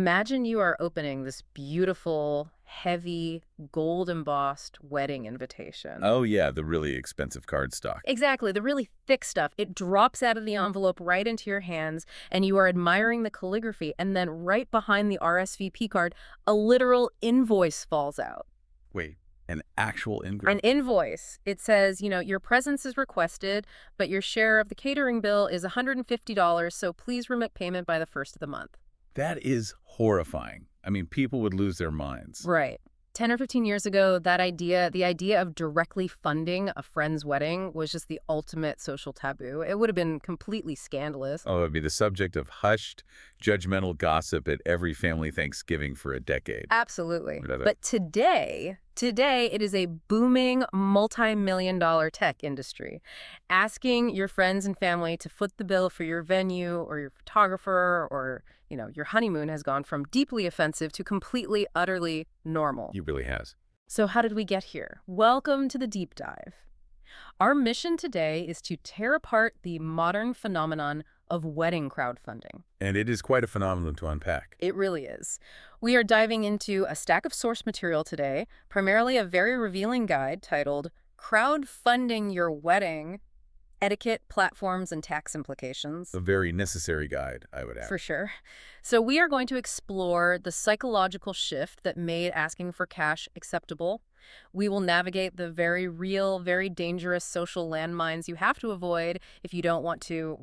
Imagine you are opening this beautiful, heavy, gold-embossed wedding invitation. Oh, yeah, the really expensive cardstock. Exactly, the really thick stuff. It drops out of the envelope right into your hands, and you are admiring the calligraphy, and then right behind the RSVP card, a literal invoice falls out. Wait, an actual An invoice? invoice. It says, your presence is requested, but your share of the catering bill is $150, so please remit payment by the first of the month. That is horrifying. I mean, people would lose their minds. Right. 10 or 15 years ago, the idea of directly funding a friend's wedding was just the ultimate social taboo. It would have been completely scandalous. Oh, it would be the subject of hushed, judgmental gossip at every family Thanksgiving for a decade. Absolutely. Whatever. But today it is a booming multi-million-dollar tech industry. Asking your friends and family to foot the bill for your venue or your photographer or, your honeymoon has gone from deeply offensive to completely, utterly normal. It really has. So how did we get here? Welcome to the deep dive. Our mission today is to tear apart the modern phenomenon of wedding crowdfunding. And it is quite a phenomenon to unpack. It really is. We are diving into a stack of source material today, primarily a very revealing guide titled Crowdfunding Your Wedding: Etiquette, Platforms, and Tax Implications. A very necessary guide, I would add. For sure. So we are going to explore the psychological shift that made asking for cash acceptable. We will navigate the very real, very dangerous social landmines you have to avoid if you don't want to,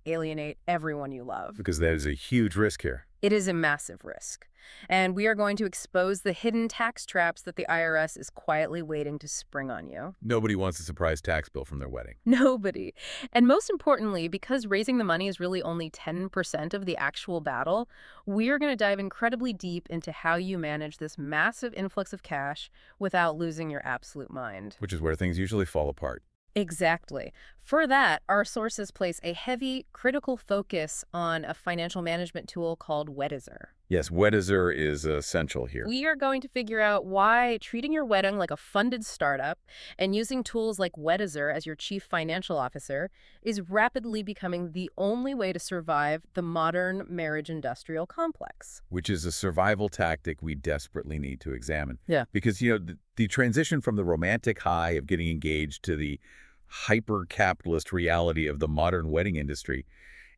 alienate everyone you love. Because that is a huge risk here. It is a massive risk. And we are going to expose the hidden tax traps that the IRS is quietly waiting to spring on you. Nobody wants a surprise tax bill from their wedding. Nobody. And most importantly, because raising the money is really only 10% of the actual battle, we are going to dive incredibly deep into how you manage this massive influx of cash without losing your absolute mind. Which is where things usually fall apart. Exactly. For that, our sources place a heavy, critical focus on a financial management tool called Weddizer. Yes, Weddizer is essential here. We are going to figure out why treating your wedding like a funded startup and using tools like Weddizer as your chief financial officer is rapidly becoming the only way to survive the modern marriage industrial complex. Which is a survival tactic we desperately need to examine. Yeah. Because, the transition from the romantic high of getting engaged to the hyper-capitalist reality of the modern wedding industry,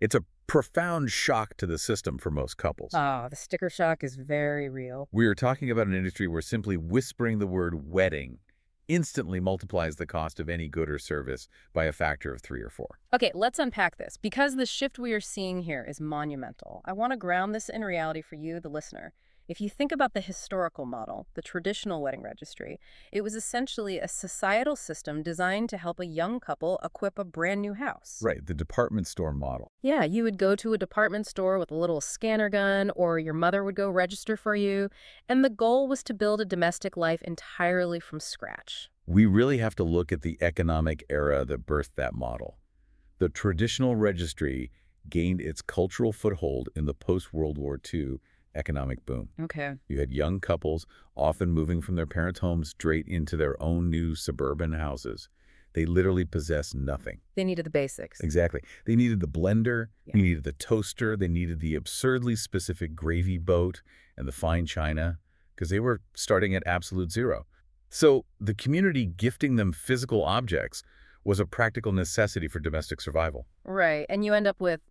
it's a profound shock to the system for most couples. The sticker shock is very real. We are talking about an industry where simply whispering the word wedding instantly multiplies the cost of any good or service by a factor of 3 or 4. Okay, let's unpack this. Because the shift we are seeing here is monumental, I want to ground this in reality for you, the listener. If you think about the historical model, the traditional wedding registry, it was essentially a societal system designed to help a young couple equip a brand new house. Right, the department store model. Yeah, you would go to a department store with a little scanner gun, or your mother would go register for you, and the goal was to build a domestic life entirely from scratch. We really have to look at the economic era that birthed that model. The traditional registry gained its cultural foothold in the post-World War II economic boom. Okay. You had young couples often moving from their parents' homes straight into their own new suburban houses. They literally possessed nothing. They needed the basics. Exactly. They needed the blender, Yeah. they needed the toaster, they needed the absurdly specific gravy boat and the fine china, because they were starting at absolute zero. So the community gifting them physical objects was a practical necessity for domestic survival. Right, and you end up with,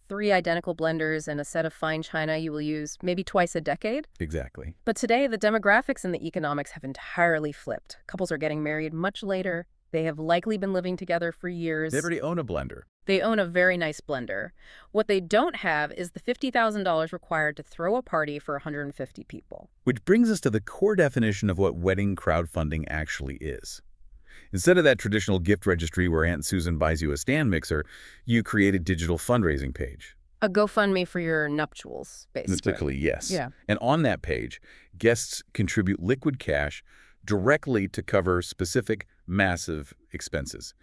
3 identical blenders and a set of fine china you will use maybe twice a decade. Exactly. But today, the demographics and the economics have entirely flipped. Couples are getting married much later. They have likely been living together for years. They already own a blender. They own a very nice blender. What they don't have is the $50,000 required to throw a party for 150 people. Which brings us to the core definition of what wedding crowdfunding actually is. Instead of that traditional gift registry where Aunt Susan buys you a stand mixer, you create a digital fundraising page. A GoFundMe for your nuptials, basically. Typically, yes. Yeah. And on that page, guests contribute liquid cash directly to cover specific massive expenses: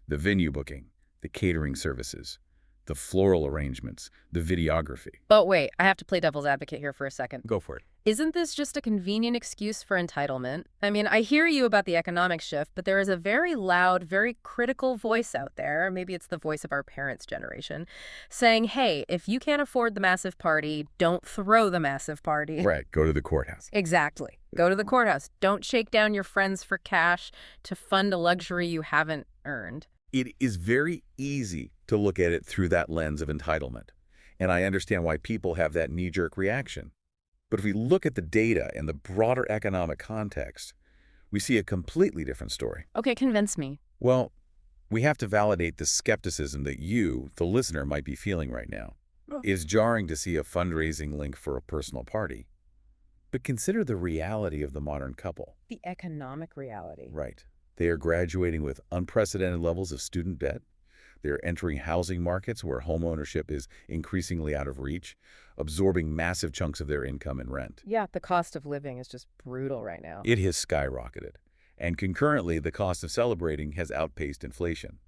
the venue booking, the catering services, the floral arrangements, the videography. But wait, I have to play devil's advocate here for a second. Go for it. Isn't this just a convenient excuse for entitlement? I mean, I hear you about the economic shift, but there is a very loud, very critical voice out there, maybe it's the voice of our parents' generation, saying, hey, if you can't afford the massive party, don't throw the massive party. Right, go to the courthouse. Exactly. Go to the courthouse. Don't shake down your friends for cash to fund a luxury you haven't earned. It is very easy to look at it through that lens of entitlement, and I understand why people have that knee-jerk reaction. But if we look at the data and the broader economic context, we see a completely different story. Okay, convince me. Well, we have to validate the skepticism that you, the listener, might be feeling right now. Oh. It is jarring to see a fundraising link for a personal party. But consider the reality of the modern couple. The economic reality. Right. They are graduating with unprecedented levels of student debt. They're entering housing markets where homeownership is increasingly out of reach, absorbing massive chunks of their income in rent. Yeah, the cost of living is just brutal right now. It has skyrocketed, and concurrently, the cost of celebrating has outpaced inflation.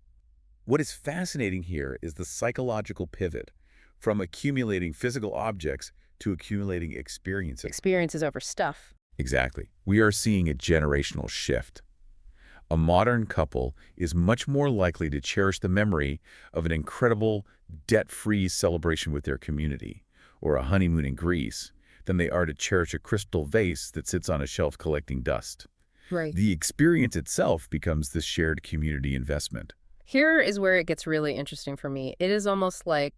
What is fascinating here is the psychological pivot from accumulating physical objects to accumulating experiences. Experiences over stuff. Exactly. We are seeing a generational shift. A modern couple is much more likely to cherish the memory of an incredible, debt-free celebration with their community, or a honeymoon in Greece, than they are to cherish a crystal vase that sits on a shelf collecting dust. Right. The experience itself becomes the shared community investment. Here is where it gets really interesting for me. It is almost like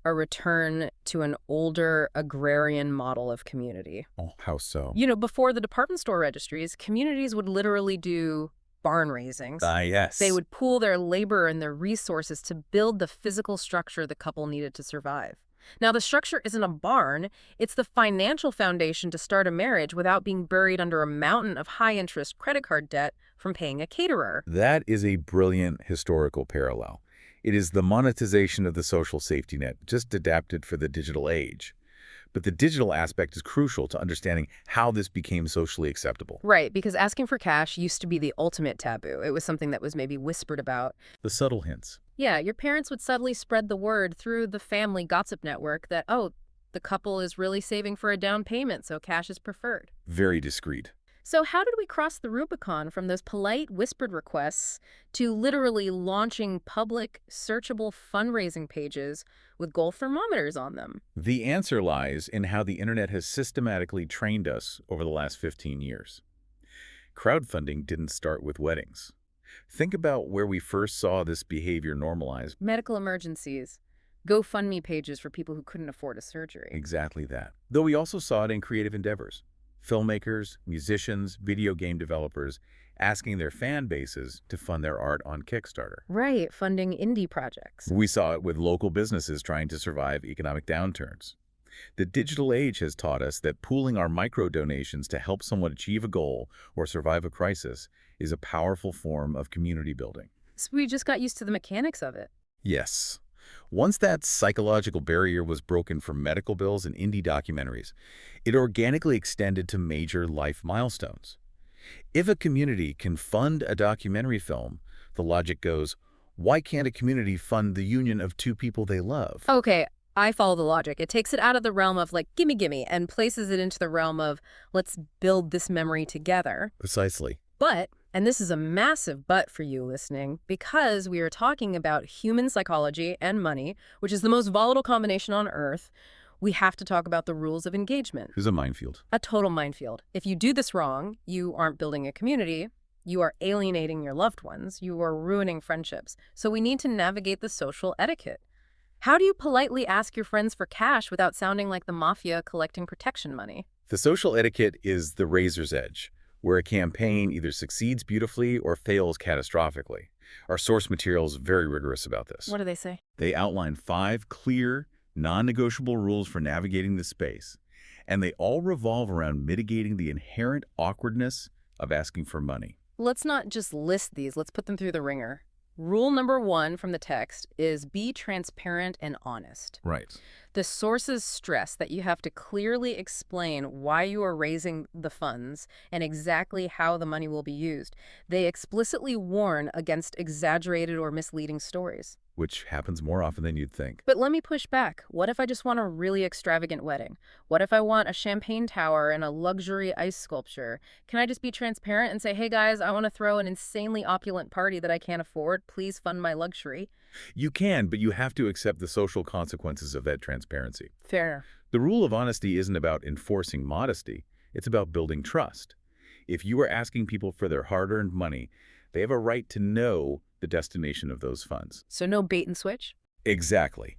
a return to an older agrarian model of community. Oh, how so? You know, before the department store registries, communities would literally do barn raisings. Yes. They would pool their labor and their resources to build the physical structure the couple needed to survive. Now, the structure isn't a barn. It's the financial foundation to start a marriage without being buried under a mountain of high-interest credit card debt from paying a caterer. That is a brilliant historical parallel. It is the monetization of the social safety net, just adapted for the digital age. But the digital aspect is crucial to understanding how this became socially acceptable. Right, because asking for cash used to be the ultimate taboo. It was something that was maybe whispered about. The subtle hints. Yeah, your parents would subtly spread the word through the family gossip network that, oh, the couple is really saving for a down payment, so cash is preferred. Very discreet. So how did we cross the Rubicon from those polite whispered requests to literally launching public, searchable fundraising pages with gold thermometers on them? The answer lies in how the internet has systematically trained us over the last 15 years. Crowdfunding didn't start with weddings. Think about where we first saw this behavior normalized. Medical emergencies, GoFundMe pages for people who couldn't afford a surgery. Exactly that. Though we also saw it in creative endeavors. Filmmakers, musicians, video game developers asking their fan bases to fund their art on Kickstarter. Right, funding indie projects. We saw it with local businesses trying to survive economic downturns. The digital age has taught us that pooling our micro-donations to help someone achieve a goal or survive a crisis is a powerful form of community building. So we just got used to the mechanics of it. Yes. Once that psychological barrier was broken for medical bills and indie documentaries, it organically extended to major life milestones. If a community can fund a documentary film, the logic goes, why can't a community fund the union of two people they love? Okay, I follow the logic. It takes it out of the realm of like, gimme, and places it into the realm of let's build this memory together. Precisely. But, and this is a massive but for you listening, because we are talking about human psychology and money, which is the most volatile combination on earth, we have to talk about the rules of engagement. It's a minefield. A total minefield. If you do this wrong, you aren't building a community, you are alienating your loved ones, you are ruining friendships. So we need to navigate the social etiquette. How do you politely ask your friends for cash without sounding like the mafia collecting protection money? The social etiquette is the razor's edge, where a campaign either succeeds beautifully or fails catastrophically. Our source material is very rigorous about this. What do they say? They outline 5 clear, non-negotiable rules for navigating this space, and they all revolve around mitigating the inherent awkwardness of asking for money. Let's not just list these, let's put them through the ringer. Rule number 1 from the text is be transparent and honest. Right. The sources stress that you have to clearly explain why you are raising the funds and exactly how the money will be used. They explicitly warn against exaggerated or misleading stories. which happens more often than you'd think. But let me push back. What if I just want a really extravagant wedding? What if I want a champagne tower and a luxury ice sculpture? Can I just be transparent and say, hey guys, I want to throw an insanely opulent party that I can't afford. Please fund my luxury? You can, but you have to accept the social consequences of that transparency. Fair. The rule of honesty isn't about enforcing modesty. It's about building trust. If you are asking people for their hard-earned money, they have a right to know the destination of those funds. So no bait and switch? Exactly.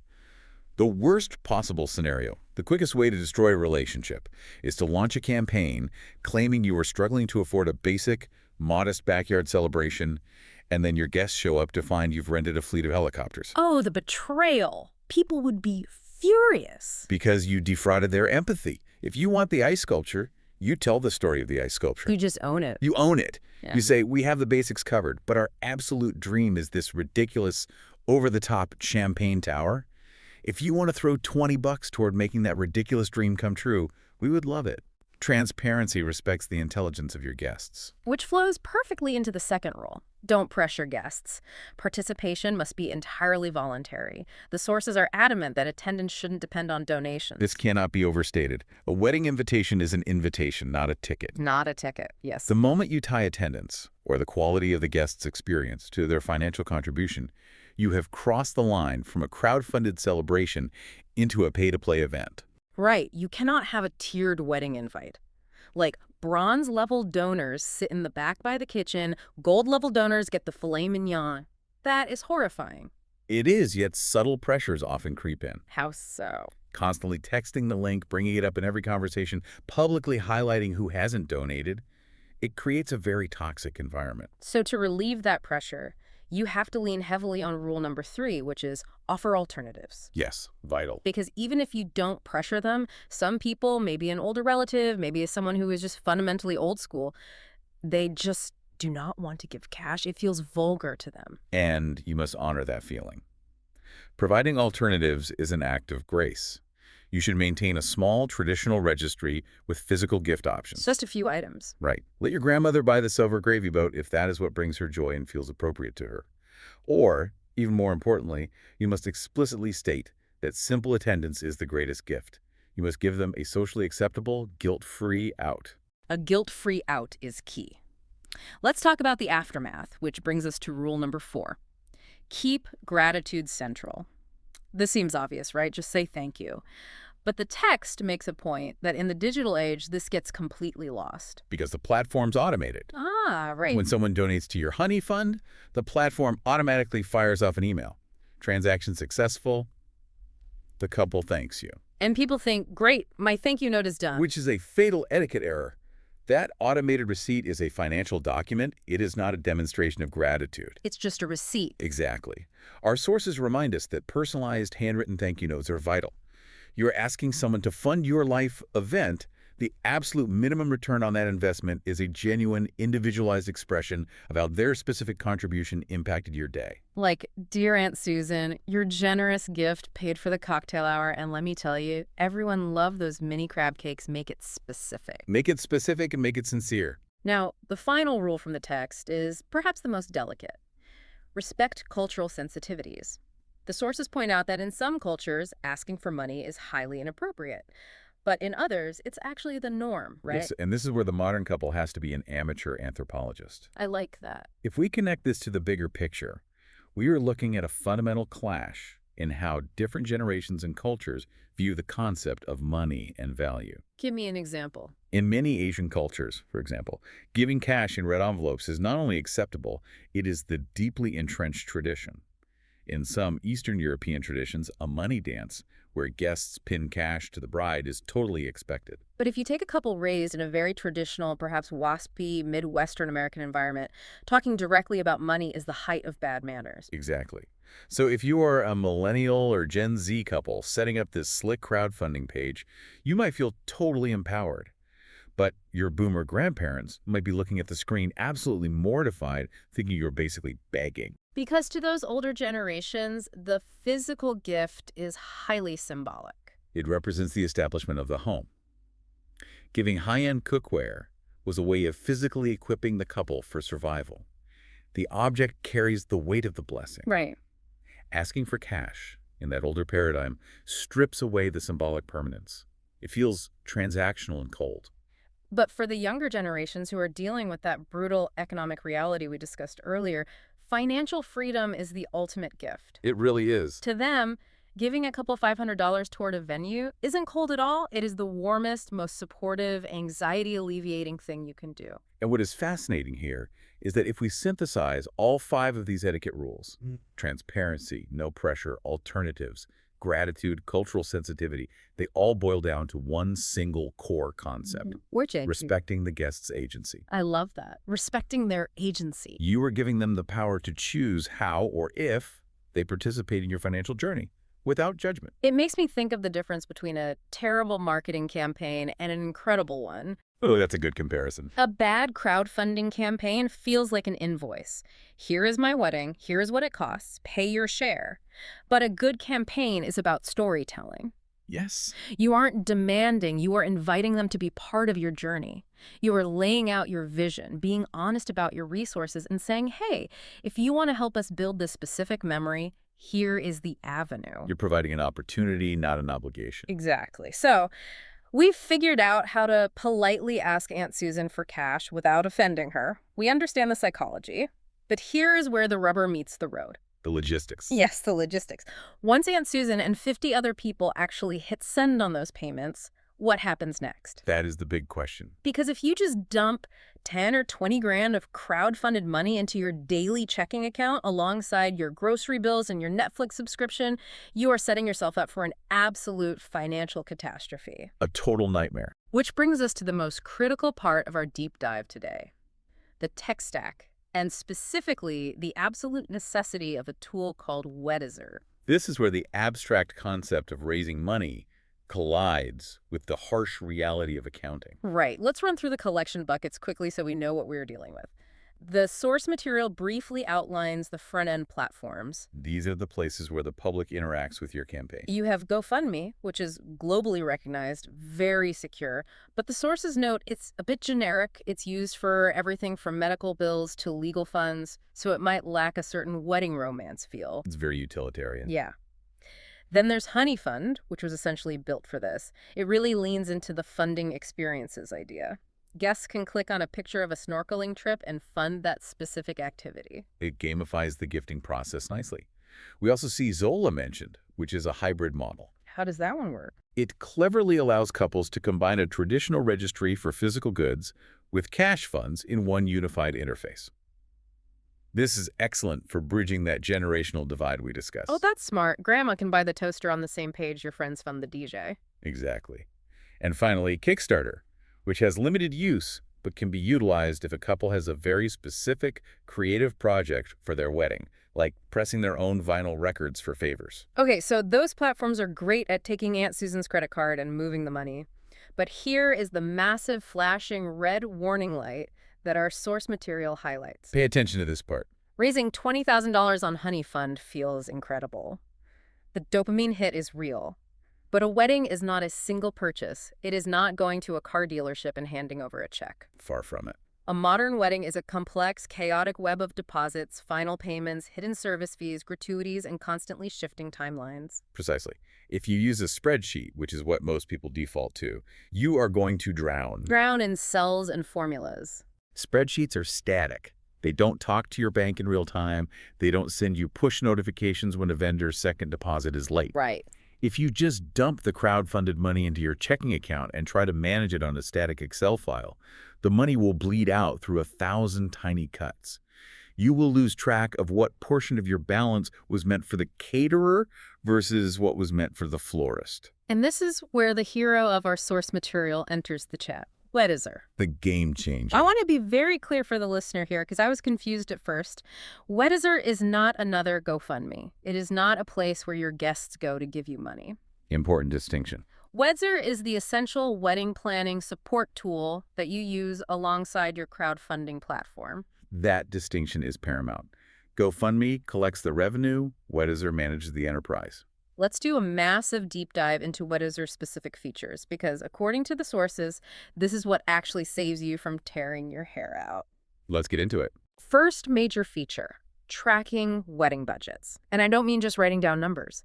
The worst possible scenario, the quickest way to destroy a relationship, is to launch a campaign claiming you are struggling to afford a basic, modest backyard celebration, and then your guests show up to find you've rented a fleet of helicopters. Oh, the betrayal. People would be furious. Because you defrauded their empathy. If you want the ice sculpture, you tell the story of the ice sculpture. You just own it. You own it. Yeah. You say, we have the basics covered, but our absolute dream is this ridiculous, over-the-top champagne tower. If you want to throw $20 toward making that ridiculous dream come true, we would love it. Transparency respects the intelligence of your guests. Which flows perfectly into the second rule. Don't pressure guests. Participation must be entirely voluntary. The sources are adamant that attendance shouldn't depend on donations. This cannot be overstated. A wedding invitation is an invitation, not a ticket. Not a ticket, yes. The moment you tie attendance, or the quality of the guest's experience, to their financial contribution, you have crossed the line from a crowd-funded celebration into a pay-to-play event. Right. You cannot have a tiered wedding invite. Like, bronze-level donors sit in the back by the kitchen, gold-level donors get the filet mignon. That is horrifying. It is, yet subtle pressures often creep in. How so? Constantly texting the link, bringing it up in every conversation, publicly highlighting who hasn't donated. It creates a very toxic environment. So to relieve that pressure, you have to lean heavily on rule number 3, which is offer alternatives. Yes, vital. Because even if you don't pressure them, some people, maybe an older relative, maybe someone who is just fundamentally old school, they just do not want to give cash. It feels vulgar to them. And you must honor that feeling. Providing alternatives is an act of grace. You should maintain a small, traditional registry with physical gift options. Just a few items. Right. Let your grandmother buy the silver gravy boat if that is what brings her joy and feels appropriate to her. Or, even more importantly, you must explicitly state that simple attendance is the greatest gift. You must give them a socially acceptable, guilt-free out. A guilt-free out is key. Let's talk about the aftermath, which brings us to rule number 4. Keep gratitude central. This seems obvious, right? Just say thank you. But the text makes a point that in the digital age, this gets completely lost. Because the platform's automated. Ah, right. When someone donates to your Honeyfund, the platform automatically fires off an email. Transaction successful. The couple thanks you. And people think, great, my thank you note is done. Which is a fatal etiquette error. That automated receipt is a financial document. It is not a demonstration of gratitude. It's just a receipt. Exactly. Our sources remind us that personalized handwritten thank you notes are vital. You're asking someone to fund your life event. The absolute minimum return on that investment is a genuine, individualized expression of how their specific contribution impacted your day. Like, dear Aunt Susan, your generous gift paid for the cocktail hour, and let me tell you, everyone loved those mini crab cakes. Make it specific. Make it specific and make it sincere. Now, the final rule from the text is perhaps the most delicate. Respect cultural sensitivities. The sources point out that in some cultures, asking for money is highly inappropriate. But in others, it's actually the norm, right? Yes, and this is where the modern couple has to be an amateur anthropologist. I like that. If we connect this to the bigger picture, we are looking at a fundamental clash in how different generations and cultures view the concept of money and value. Give me an example. In many Asian cultures, for example, giving cash in red envelopes is not only acceptable, it is the deeply entrenched tradition. In some Eastern European traditions, a money dance, where guests pin cash to the bride, is totally expected. But if you take a couple raised in a very traditional, perhaps waspy, Midwestern American environment, talking directly about money is the height of bad manners. Exactly. So if you are a millennial or Gen Z couple setting up this slick crowdfunding page, you might feel totally empowered. But your boomer grandparents might be looking at the screen absolutely mortified, thinking you're basically begging. Because to those older generations, the physical gift is highly symbolic. It represents the establishment of the home. Giving high-end cookware was a way of physically equipping the couple for survival. The object carries the weight of the blessing. Right. Asking for cash, in that older paradigm, strips away the symbolic permanence. It feels transactional and cold. But for the younger generations who are dealing with that brutal economic reality we discussed earlier, financial freedom is the ultimate gift. It really is. To them, giving a couple $500 toward a venue isn't cold at all. It is the warmest, most supportive, anxiety-alleviating thing you can do. And what is fascinating here is that if we synthesize all 5 of these etiquette rules, transparency, no pressure, alternatives, gratitude, cultural sensitivity, they all boil down to one single core concept: Which respecting the guest's agency. I love that. Respecting their agency. You are giving them the power to choose how or if they participate in your financial journey without judgment. It makes me think of the difference between a terrible marketing campaign and an incredible one. Oh, that's a good comparison. A bad crowdfunding campaign feels like an invoice. Here is my wedding, here is what it costs, pay your share. But a good campaign is about storytelling. Yes. You aren't demanding, you are inviting them to be part of your journey. You are laying out your vision, being honest about your resources, and saying, hey, if you want to help us build this specific memory, here is the avenue. You're providing an opportunity, not an obligation. Exactly. So, we've figured out how to politely ask Aunt Susan for cash without offending her. We understand the psychology. But here is where the rubber meets the road. The logistics. Yes, the logistics. Once Aunt Susan and 50 other people actually hit send on those payments, what happens next? That is the big question. Because if you just dump 10 or 20 grand of crowdfunded money into your daily checking account alongside your grocery bills and your Netflix subscription, you are setting yourself up for an absolute financial catastrophe. A total nightmare. Which brings us to the most critical part of our deep dive today: the tech stack, and specifically the absolute necessity of a tool called Weddizer. This is where the abstract concept of raising money collides with the harsh reality of accounting. Right. Let's run through the collection buckets quickly so we know what we're dealing with. The source material briefly outlines the front-end platforms. These are the places where the public interacts with your campaign. You have GoFundMe, which is globally recognized, very secure, but the sources note it's a bit generic. It's used for everything from medical bills to legal funds, so it might lack a certain wedding romance feel. It's very utilitarian. Yeah. Then there's Honeyfund, which was essentially built for this. It really leans into the funding experiences idea. Guests can click on a picture of a snorkeling trip and fund that specific activity. It gamifies the gifting process nicely. We also see Zola mentioned, which is a hybrid model. How does that one work? It cleverly allows couples to combine a traditional registry for physical goods with cash funds in one unified interface. This is excellent for bridging that generational divide we discussed. Oh, that's smart. Grandma can buy the toaster on the same page your friends fund the DJ. Exactly. And finally, Kickstarter, which has limited use but can be utilized if a couple has a very specific creative project for their wedding, like pressing their own vinyl records for favors. Okay, so those platforms are great at taking Aunt Susan's credit card and moving the money. But here is the massive flashing red warning light that our source material highlights. Pay attention to this part. Raising $20,000 on Honeyfund feels incredible. The dopamine hit is real. But a wedding is not a single purchase. It is not going to a car dealership and handing over a check. Far from it. A modern wedding is a complex, chaotic web of deposits, final payments, hidden service fees, gratuities, and constantly shifting timelines. Precisely. If you use a spreadsheet, which is what most people default to, you are going to drown. Drown in cells and formulas. Spreadsheets are static. They don't talk to your bank in real time. They don't send you push notifications when a vendor's second deposit is late. Right. If you just dump the crowdfunded money into your checking account and try to manage it on a static Excel file, the money will bleed out through 1,000 tiny cuts. You will lose track of what portion of your balance was meant for the caterer versus what was meant for the florist. And this is where the hero of our source material enters the chat. Weddizer. The game changer. I want to be very clear for the listener here because I was confused at first. Weddizer is not another GoFundMe. It is not a place where your guests go to give you money. Important distinction. Weddizer is the essential wedding planning support tool that you use alongside your crowdfunding platform. That distinction is paramount. GoFundMe collects the revenue, Weddizer manages the enterprise. Let's do a massive deep dive into Weddizer's specific features because, according to the sources, this is what actually saves you from tearing your hair out. Let's get into it. First major feature, tracking wedding budgets. And I don't mean just writing down numbers.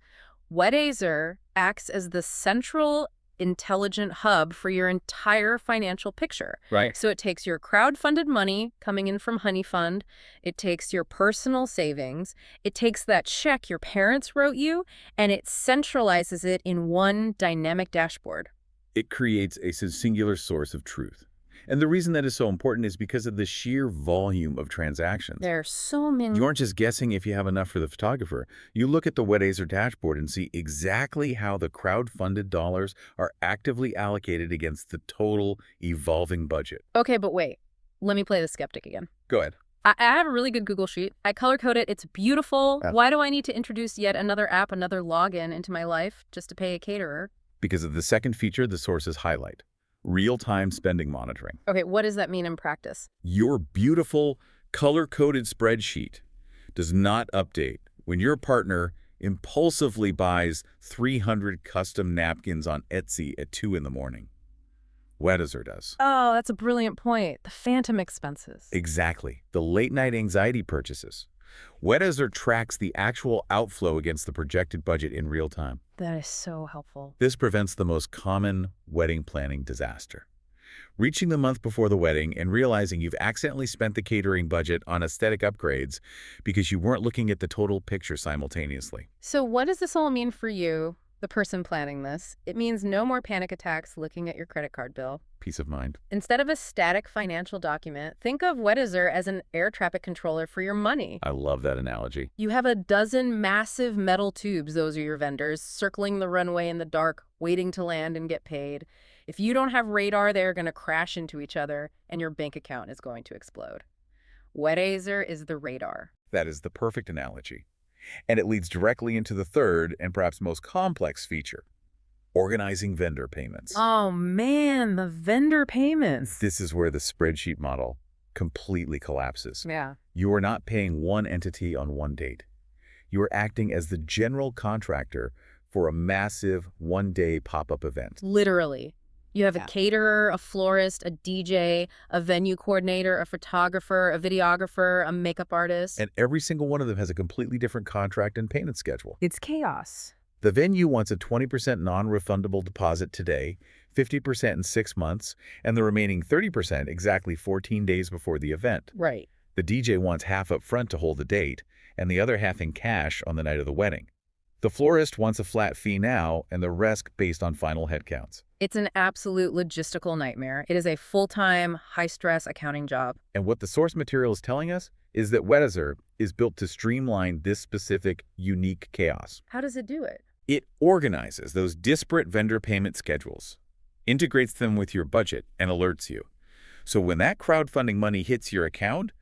Weddizer acts as the central intelligent hub for your entire financial picture. Right. So it takes your crowd-funded money coming in from Honeyfund, it takes your personal savings, it takes that check your parents wrote you, and it centralizes it in one dynamic dashboard. It creates a singular source of truth. And the reason that is so important is because of the sheer volume of transactions. There are so many. You aren't just guessing if you have enough for the photographer. You look at the Weddizer dashboard and see exactly how the crowd-funded dollars are actively allocated against the total evolving budget. Okay, but wait. Let me play the skeptic again. Go ahead. I have a really good Google Sheet. I color-code it. It's beautiful. Why do I need to introduce yet another app, another login into my life just to pay a caterer? Because of the second feature the sources highlight. Real-time spending monitoring. Okay, what does that mean in practice? Your beautiful, color-coded spreadsheet does not update when your partner impulsively buys 300 custom napkins on Etsy at 2 in the morning. Weddizer does. Oh, that's a brilliant point. The phantom expenses. Exactly. The late-night anxiety purchases. Weddizer tracks the actual outflow against the projected budget in real time. That is so helpful. This prevents the most common wedding planning disaster. Reaching the month before the wedding and realizing you've accidentally spent the catering budget on aesthetic upgrades because you weren't looking at the total picture simultaneously. So what does this all mean for you, the person planning this? It means no more panic attacks looking at your credit card bill. Peace of mind. Instead of a static financial document, think of Weddizer as an air traffic controller for your money. I love that analogy. You have a dozen massive metal tubes, those are your vendors, circling the runway in the dark, waiting to land and get paid. If you don't have radar, they're going to crash into each other, and your bank account is going to explode. Weddizer is the radar. That is the perfect analogy. And it leads directly into the third and perhaps most complex feature. Organizing vendor payments. Oh man, the vendor payments. This is where the spreadsheet model completely collapses. Yeah. You are not paying one entity on one date. You are acting as the general contractor for a massive one-day pop-up event. Literally. You have a caterer, a florist, a DJ, a venue coordinator, a photographer, a videographer, a makeup artist. And every single one of them has a completely different contract and payment schedule. It's chaos. The venue wants a 20% non-refundable deposit today, 50% in 6 months, and the remaining 30% exactly 14 days before the event. Right. The DJ wants half up front to hold the date, and the other half in cash on the night of the wedding. The florist wants a flat fee now, and the rest based on final headcounts. It's an absolute logistical nightmare. It is a full-time, high-stress accounting job. And what the source material is telling us is that Weddizer is built to streamline this specific, unique chaos. How does it do it? It organizes those disparate vendor payment schedules, integrates them with your budget, and alerts you. So when that crowdfunding money hits your account,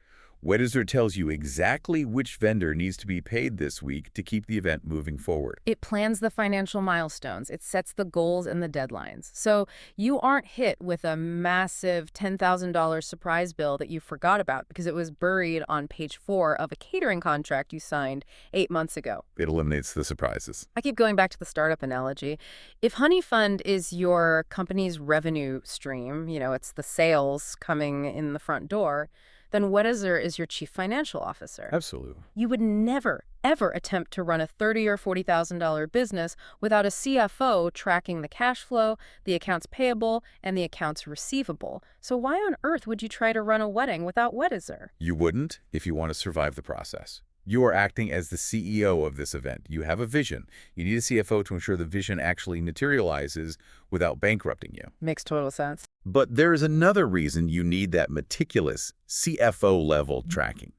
Weddizer tells you exactly which vendor needs to be paid this week to keep the event moving forward. It plans the financial milestones. It sets the goals and the deadlines. So you aren't hit with a massive $10,000 surprise bill that you forgot about because it was buried on page 4 of a catering contract you signed 8 months ago. It eliminates the surprises. I keep going back to the startup analogy. If Honeyfund is your company's revenue stream, it's the sales coming in the front door, then Weddizer is your chief financial officer. Absolutely. You would never, ever attempt to run a $30,000 or $40,000 business without a CFO tracking the cash flow, the accounts payable, and the accounts receivable. So why on earth would you try to run a wedding without Weddizer? You wouldn't if you want to survive the process. You are acting as the CEO of this event. You have a vision. You need a CFO to ensure the vision actually materializes without bankrupting you. Makes total sense. But there is another reason you need that meticulous CFO-level tracking.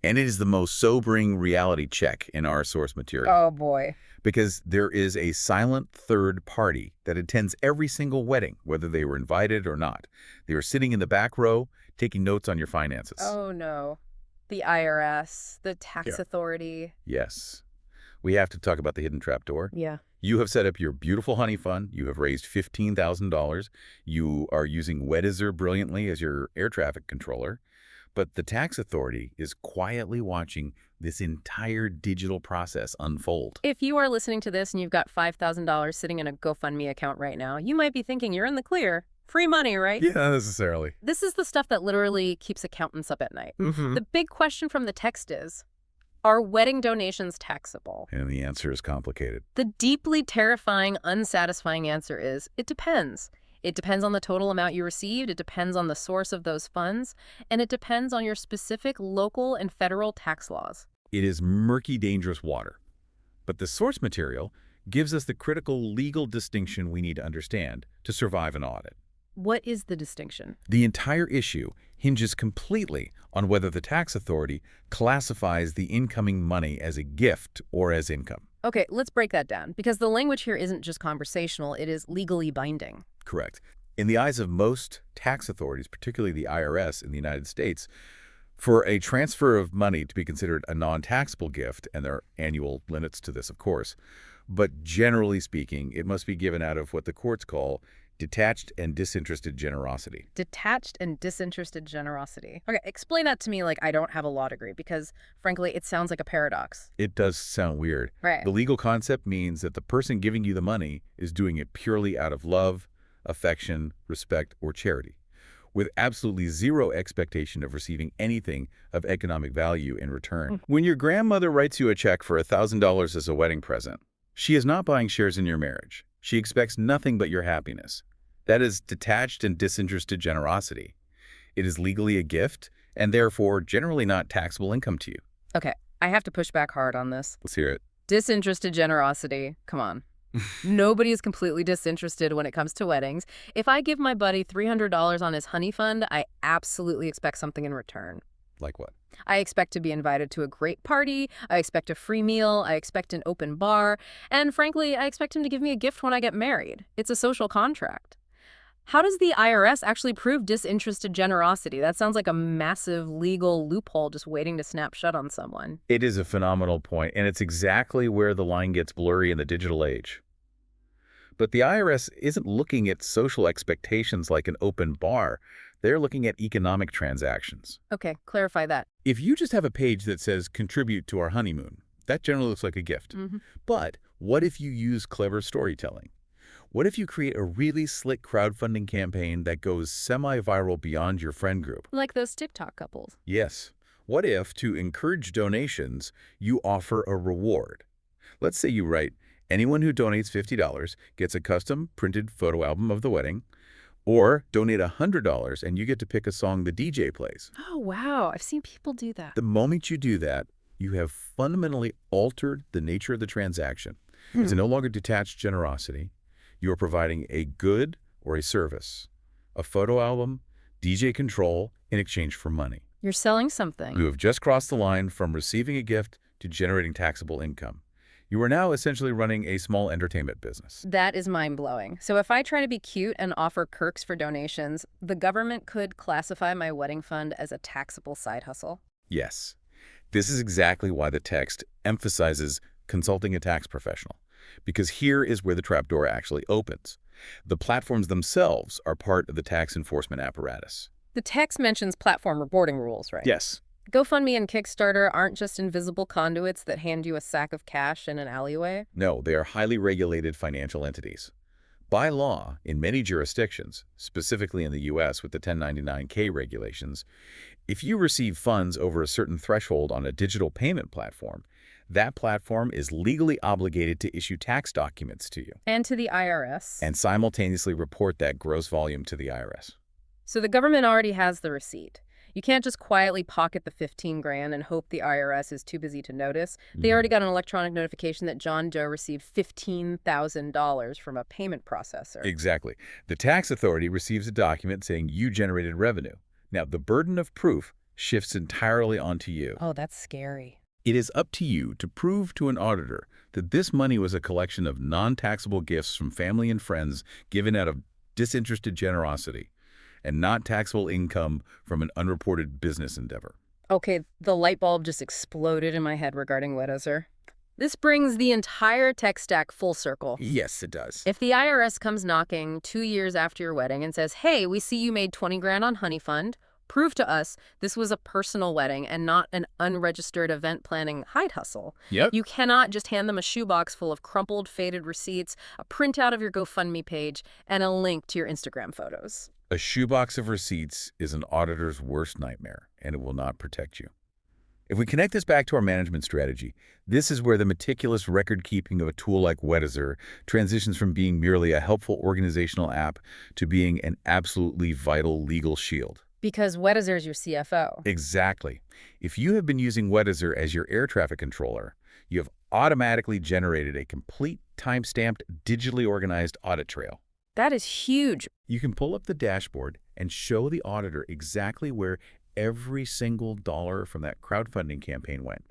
And it is the most sobering reality check in our source material. Oh, boy. Because there is a silent third party that attends every single wedding, whether they were invited or not. They are sitting in the back row, taking notes on your finances. Oh, no. The IRS, the tax authority. Yes. We have to talk about the hidden trapdoor. Yeah. You have set up your beautiful Honeyfund. You have raised $15,000. You are using Weddizer brilliantly as your air traffic controller. But the tax authority is quietly watching this entire digital process unfold. If you are listening to this and you've got $5,000 sitting in a GoFundMe account right now, you might be thinking you're in the clear. Free money, right? Yeah, not necessarily. This is the stuff that literally keeps accountants up at night. Mm-hmm. The big question from the text is, Are wedding donations taxable? And the answer is complicated. The deeply terrifying, unsatisfying answer is, it depends. It depends on the total amount you received, it depends on the source of those funds, and it depends on your specific local and federal tax laws. It is murky, dangerous water. But the source material gives us the critical legal distinction we need to understand to survive an audit. What is the distinction? The entire issue hinges completely on whether the tax authority classifies the incoming money as a gift or as income. Okay, let's break that down, because the language here isn't just conversational, it is legally binding. Correct. In the eyes of most tax authorities, particularly the IRS in the United States, for a transfer of money to be considered a non-taxable gift, and there are annual limits to this, of course, but generally speaking, it must be given out of what the courts call detached and disinterested generosity. Detached and disinterested generosity. Okay, explain that to me like I don't have a law degree, because frankly, it sounds like a paradox. It does sound weird. Right. The legal concept means that the person giving you the money is doing it purely out of love, affection, respect, or charity, with absolutely zero expectation of receiving anything of economic value in return. When your grandmother writes you a check for $1,000 as a wedding present, she is not buying shares in your marriage. She expects nothing but your happiness. That is detached and disinterested generosity. It is legally a gift and therefore generally not taxable income to you. Okay, I have to push back hard on this. Let's hear it. Disinterested generosity. Come on. Nobody is completely disinterested when it comes to weddings. If I give my buddy $300 on his Honeyfund, I absolutely expect something in return. Like what? I expect to be invited to a great party, I expect a free meal, I expect an open bar, and frankly, I expect him to give me a gift when I get married. It's a social contract. How does the IRS actually prove disinterested generosity? That sounds like a massive legal loophole just waiting to snap shut on someone. It is a phenomenal point, and it's exactly where the line gets blurry in the digital age. But the IRS isn't looking at social expectations like an open bar. They're looking at economic transactions. Okay, clarify that. If you just have a page that says contribute to our honeymoon, that generally looks like a gift. But what if you use clever storytelling? What if you create a really slick crowdfunding campaign that goes semi-viral beyond your friend group? Like those TikTok couples. Yes. What if, to encourage donations, you offer a reward? Let's say you write, anyone who donates $50 gets a custom printed photo album of the wedding, or donate $100 and you get to pick a song the DJ plays. Oh, wow. I've seen people do that. The moment you do that, you have fundamentally altered the nature of the transaction. It's no longer detached generosity. You are providing a good or a service, a photo album, DJ control in exchange for money. You're selling something. You have just crossed the line from receiving a gift to generating taxable income. You are now essentially running a small entertainment business. That is mind-blowing. So if I try to be cute and offer perks for donations, the government could classify my wedding fund as a taxable side hustle? Yes. This is exactly why the text emphasizes consulting a tax professional, because here is where the trapdoor actually opens. The platforms themselves are part of the tax enforcement apparatus. The text mentions platform reporting rules, right? Yes. GoFundMe and Kickstarter aren't just invisible conduits that hand you a sack of cash in an alleyway? No, they are highly regulated financial entities. By law, in many jurisdictions, specifically in the U.S. with the 1099-K regulations, if you receive funds over a certain threshold on a digital payment platform, that platform is legally obligated to issue tax documents to you. And to the IRS. And simultaneously report that gross volume to the IRS. So the government already has the receipt. You can't just quietly pocket the 15 grand and hope the IRS is too busy to notice. They already got an electronic notification that John Doe received $15,000 from a payment processor. Exactly. The tax authority receives a document saying you generated revenue. Now, the burden of proof shifts entirely onto you. Oh, that's scary. It is up to you to prove to an auditor that this money was a collection of non-taxable gifts from family and friends given out of disinterested generosity, and not taxable income from an unreported business endeavor. Okay, the light bulb just exploded in my head regarding Weddizer. This brings the entire tech stack full circle. Yes, it does. If the IRS comes knocking 2 years after your wedding and says, hey, we see you made 20 grand on Honeyfund, prove to us this was a personal wedding and not an unregistered event planning hide hustle. Yep. You cannot just hand them a shoebox full of crumpled, faded receipts, a printout of your GoFundMe page, and a link to your Instagram photos. A shoebox of receipts is an auditor's worst nightmare, and it will not protect you. If we connect this back to our management strategy, this is where the meticulous record-keeping of a tool like Weddizer transitions from being merely a helpful organizational app to being an absolutely vital legal shield. Because Weddizer is your CFO. Exactly. If you have been using Weddizer as your air traffic controller, you have automatically generated a complete time-stamped, digitally organized audit trail. That is huge. You can pull up the dashboard and show the auditor exactly where every single dollar from that crowdfunding campaign went.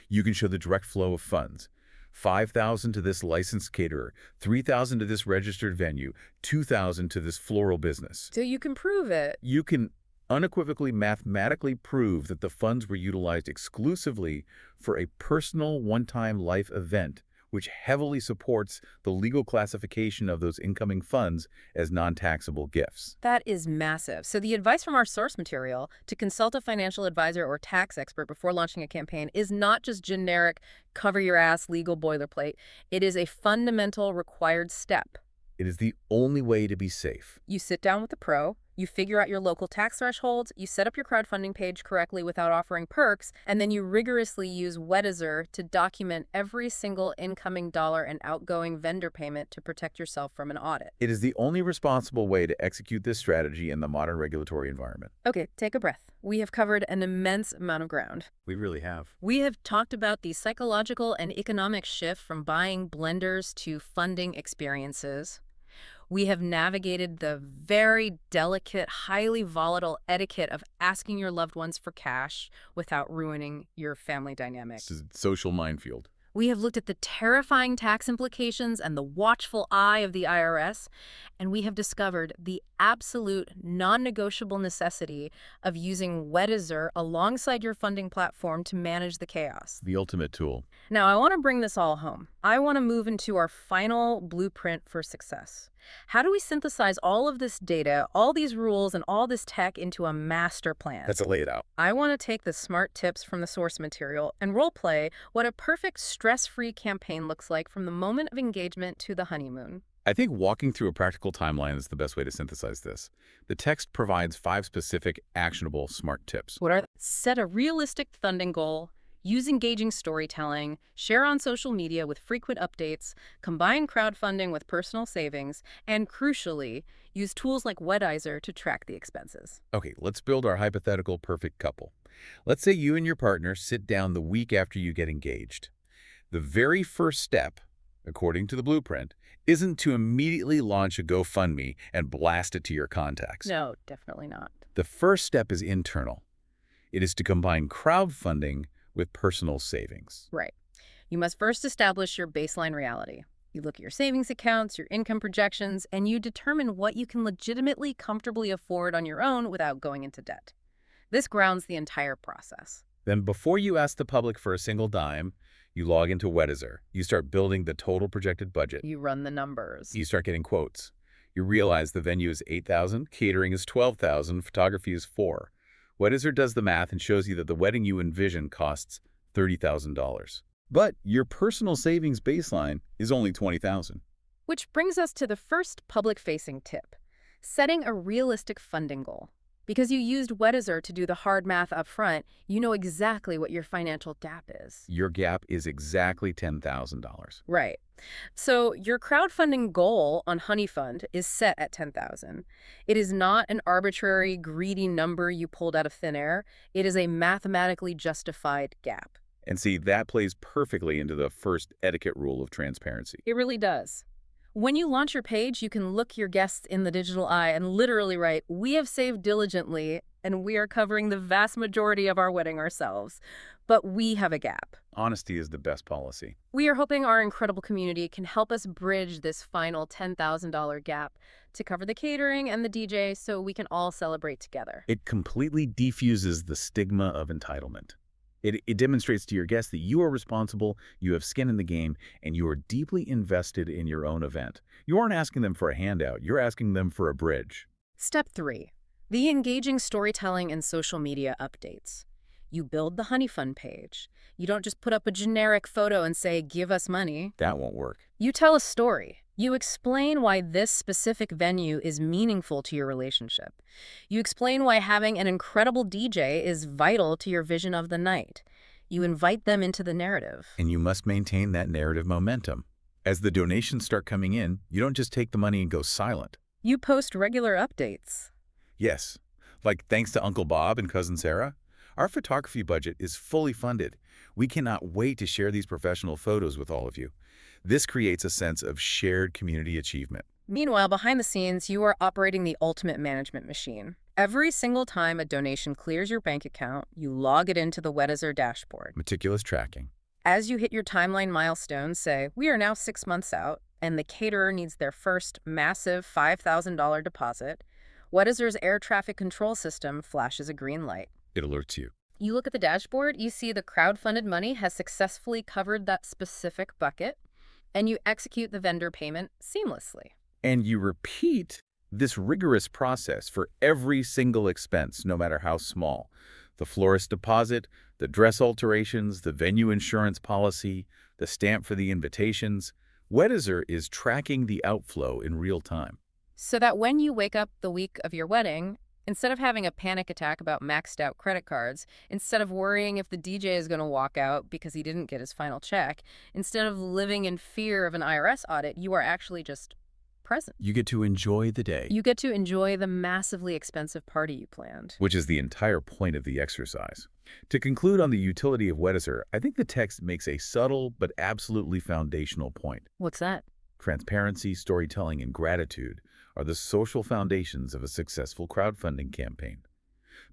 You can show the direct flow of funds. $5,000 to this licensed caterer, $3,000 to this registered venue, $2,000 to this floral business. So you can prove it. You can unequivocally mathematically prove that the funds were utilized exclusively for a personal one-time life event, which heavily supports the legal classification of those incoming funds as non-taxable gifts. That is massive. So the advice from our source material to consult a financial advisor or tax expert before launching a campaign is not just generic, cover-your-ass legal boilerplate. It is a fundamental required step. It is the only way to be safe. You sit down with the pro, you figure out your local tax thresholds, you set up your crowdfunding page correctly without offering perks, and then you rigorously use Weddizer to document every single incoming dollar and outgoing vendor payment to protect yourself from an audit. It is the only responsible way to execute this strategy in the modern regulatory environment. Okay, take a breath. We have covered an immense amount of ground. We really have. We have talked about the psychological and economic shift from buying blenders to funding experiences. We have navigated the very delicate, highly volatile etiquette of asking your loved ones for cash without ruining your family dynamic. This is a social minefield. We have looked at the terrifying tax implications and the watchful eye of the IRS, and we have discovered the absolute non-negotiable necessity of using Weddizer alongside your funding platform to manage the chaos. The ultimate tool. Now, I want to bring this all home. I want to move into our final blueprint for success. How do we synthesize all of this data, all these rules, and all this tech into a master plan? Let's lay it out. I want to take the smart tips from the source material and role-play what a perfect stress-free campaign looks like from the moment of engagement to the honeymoon. I think walking through a practical timeline is the best way to synthesize this. The text provides 5 specific, actionable, smart tips. What are they? Set a realistic funding goal. Use engaging storytelling, share on social media with frequent updates, combine crowdfunding with personal savings, and crucially, use tools like Weddizer to track the expenses. Okay, let's build our hypothetical perfect couple. Let's say you and your partner sit down the week after you get engaged. The very first step, according to the blueprint, isn't to immediately launch a GoFundMe and blast it to your contacts. No, definitely not. The first step is internal. It is to combine crowdfunding with personal savings. Right. You must first establish your baseline reality. You look at your savings accounts, your income projections, and you determine what you can legitimately, comfortably afford on your own without going into debt. This grounds the entire process. Then before you ask the public for a single dime, you log into Weddizer. You start building the total projected budget. You run the numbers. You start getting quotes. You realize the venue is $8,000, catering is $12,000, photography is $4,000. Weddizer does the math and shows you that the wedding you envision costs $30,000. But your personal savings baseline is only $20,000. Which brings us to the first public-facing tip, setting a realistic funding goal. Because you used Weddizer to do the hard math up front, you know exactly what your financial gap is. Your gap is exactly $10,000. Right. So your crowdfunding goal on Honeyfund is set at $10,000. It is not an arbitrary, greedy number you pulled out of thin air. It is a mathematically justified gap. And see, that plays perfectly into the first etiquette rule of transparency. It really does. When you launch your page, you can look your guests in the digital eye and literally write, "We have saved diligently, and we are covering the vast majority of our wedding ourselves, but we have a gap." Honesty is the best policy. We are hoping our incredible community can help us bridge this final $10,000 gap to cover the catering and the DJ so we can all celebrate together. It completely defuses the stigma of entitlement. It demonstrates to your guests that you are responsible, you have skin in the game, and you are deeply invested in your own event. You aren't asking them for a handout, you're asking them for a bridge. Step 3. The engaging storytelling and social media updates. You build the Honeyfund page. You don't just put up a generic photo and say, "Give us money." That won't work. You tell a story. You explain why this specific venue is meaningful to your relationship. You explain why having an incredible DJ is vital to your vision of the night. You invite them into the narrative. And you must maintain that narrative momentum. As the donations start coming in, you don't just take the money and go silent. You post regular updates. Yes, like thanks to Uncle Bob and Cousin Sarah, our photography budget is fully funded. We cannot wait to share these professional photos with all of you. This creates a sense of shared community achievement. Meanwhile, behind the scenes, you are operating the ultimate management machine. Every single time a donation clears your bank account, you log it into the Weddizer dashboard. Meticulous tracking. As you hit your timeline milestone, say, we are now 6 months out, and the caterer needs their first massive $5,000 deposit, Weddizer's air traffic control system flashes a green light. It alerts you. You look at the dashboard, you see the crowdfunded money has successfully covered that specific bucket, and you execute the vendor payment seamlessly. And you repeat this rigorous process for every single expense, no matter how small. The florist deposit, the dress alterations, the venue insurance policy, the stamp for the invitations. Weddizer is tracking the outflow in real time. So that when you wake up the week of your wedding, instead of having a panic attack about maxed out credit cards, instead of worrying if the DJ is going to walk out because he didn't get his final check, instead of living in fear of an IRS audit, you are actually just present. You get to enjoy the day. You get to enjoy the massively expensive party you planned. Which is the entire point of the exercise. To conclude on the utility of Weddizer, I think the text makes a subtle but absolutely foundational point. What's that? Transparency, storytelling, and gratitude are the social foundations of a successful crowdfunding campaign.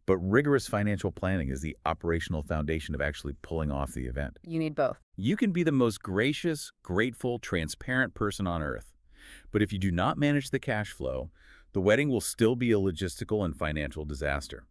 But rigorous financial planning is the operational foundation of actually pulling off the event. You need both. You can be the most gracious, grateful, transparent person on earth. But if you do not manage the cash flow, the wedding will still be a logistical and financial disaster.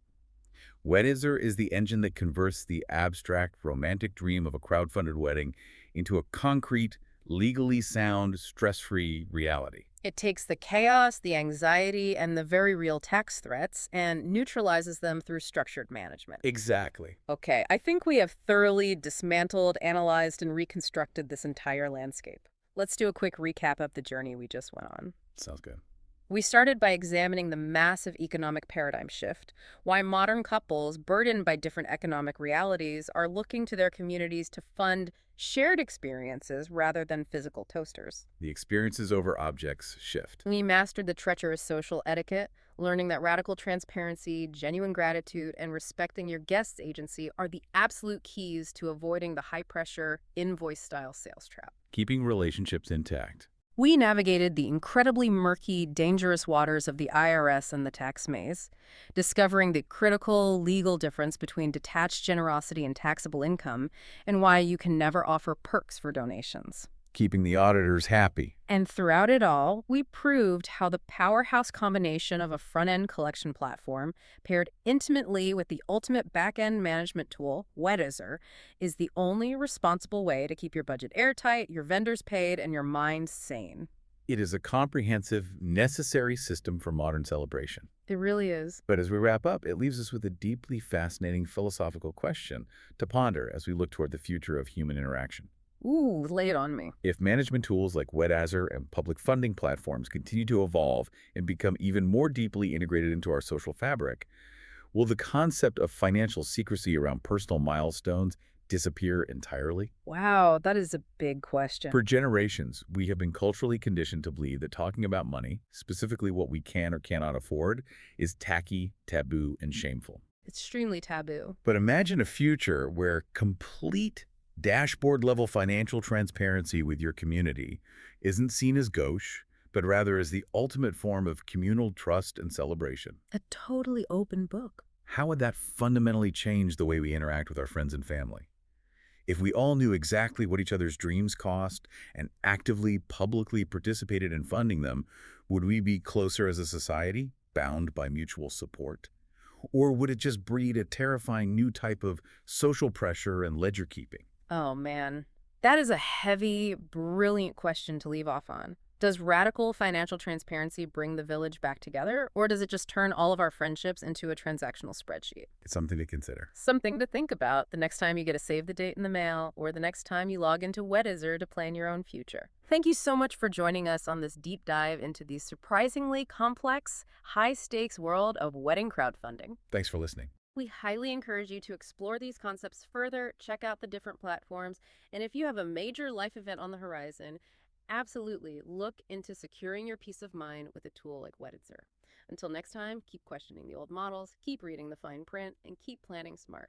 Weddizer is the engine that converts the abstract, romantic dream of a crowdfunded wedding into a concrete, legally sound, stress-free reality. It takes the chaos, the anxiety, and the very real tax threats and neutralizes them through structured management. Exactly. Okay, I think we have thoroughly dismantled, analyzed, and reconstructed this entire landscape. Let's do a quick recap of the journey we just went on. Sounds good. We started by examining the massive economic paradigm shift, why modern couples, burdened by different economic realities, are looking to their communities to fund shared experiences rather than physical toasters. The experiences over objects shift. We mastered the treacherous social etiquette, learning that radical transparency, genuine gratitude, and respecting your guest's agency are the absolute keys to avoiding the high-pressure, invoice-style sales trap. Keeping relationships intact. We navigated the incredibly murky, dangerous waters of the IRS and the tax maze, discovering the critical legal difference between detached generosity and taxable income, and why you can never offer perks for donations. Keeping the auditors happy. And throughout it all, we proved how the powerhouse combination of a front-end collection platform paired intimately with the ultimate back-end management tool, Weddizer, is the only responsible way to keep your budget airtight, your vendors paid, and your mind sane. It is a comprehensive, necessary system for modern celebration. It really is. But as we wrap up, it leaves us with a deeply fascinating philosophical question to ponder as we look toward the future of human interaction. Ooh, lay it on me. If management tools like Weddizer and public funding platforms continue to evolve and become even more deeply integrated into our social fabric, will the concept of financial secrecy around personal milestones disappear entirely? Wow, that is a big question. For generations, we have been culturally conditioned to believe that talking about money, specifically what we can or cannot afford, is tacky, taboo, and shameful. Extremely taboo. But imagine a future where complete dashboard-level financial transparency with your community isn't seen as gauche, but rather as the ultimate form of communal trust and celebration. A totally open book. How would that fundamentally change the way we interact with our friends and family? If we all knew exactly what each other's dreams cost and actively, publicly participated in funding them, would we be closer as a society, bound by mutual support? Or would it just breed a terrifying new type of social pressure and ledger keeping? Oh, man. That is a heavy, brilliant question to leave off on. Does radical financial transparency bring the village back together, or does it just turn all of our friendships into a transactional spreadsheet? It's something to consider. Something to think about the next time you get a save the date in the mail, or the next time you log into Weddizer to plan your own future. Thank you so much for joining us on this deep dive into the surprisingly complex, high-stakes world of wedding crowdfunding. Thanks for listening. We highly encourage you to explore these concepts further, check out the different platforms, and if you have a major life event on the horizon, absolutely look into securing your peace of mind with a tool like Weddizer. Until next time, keep questioning the old models, keep reading the fine print, and keep planning smart.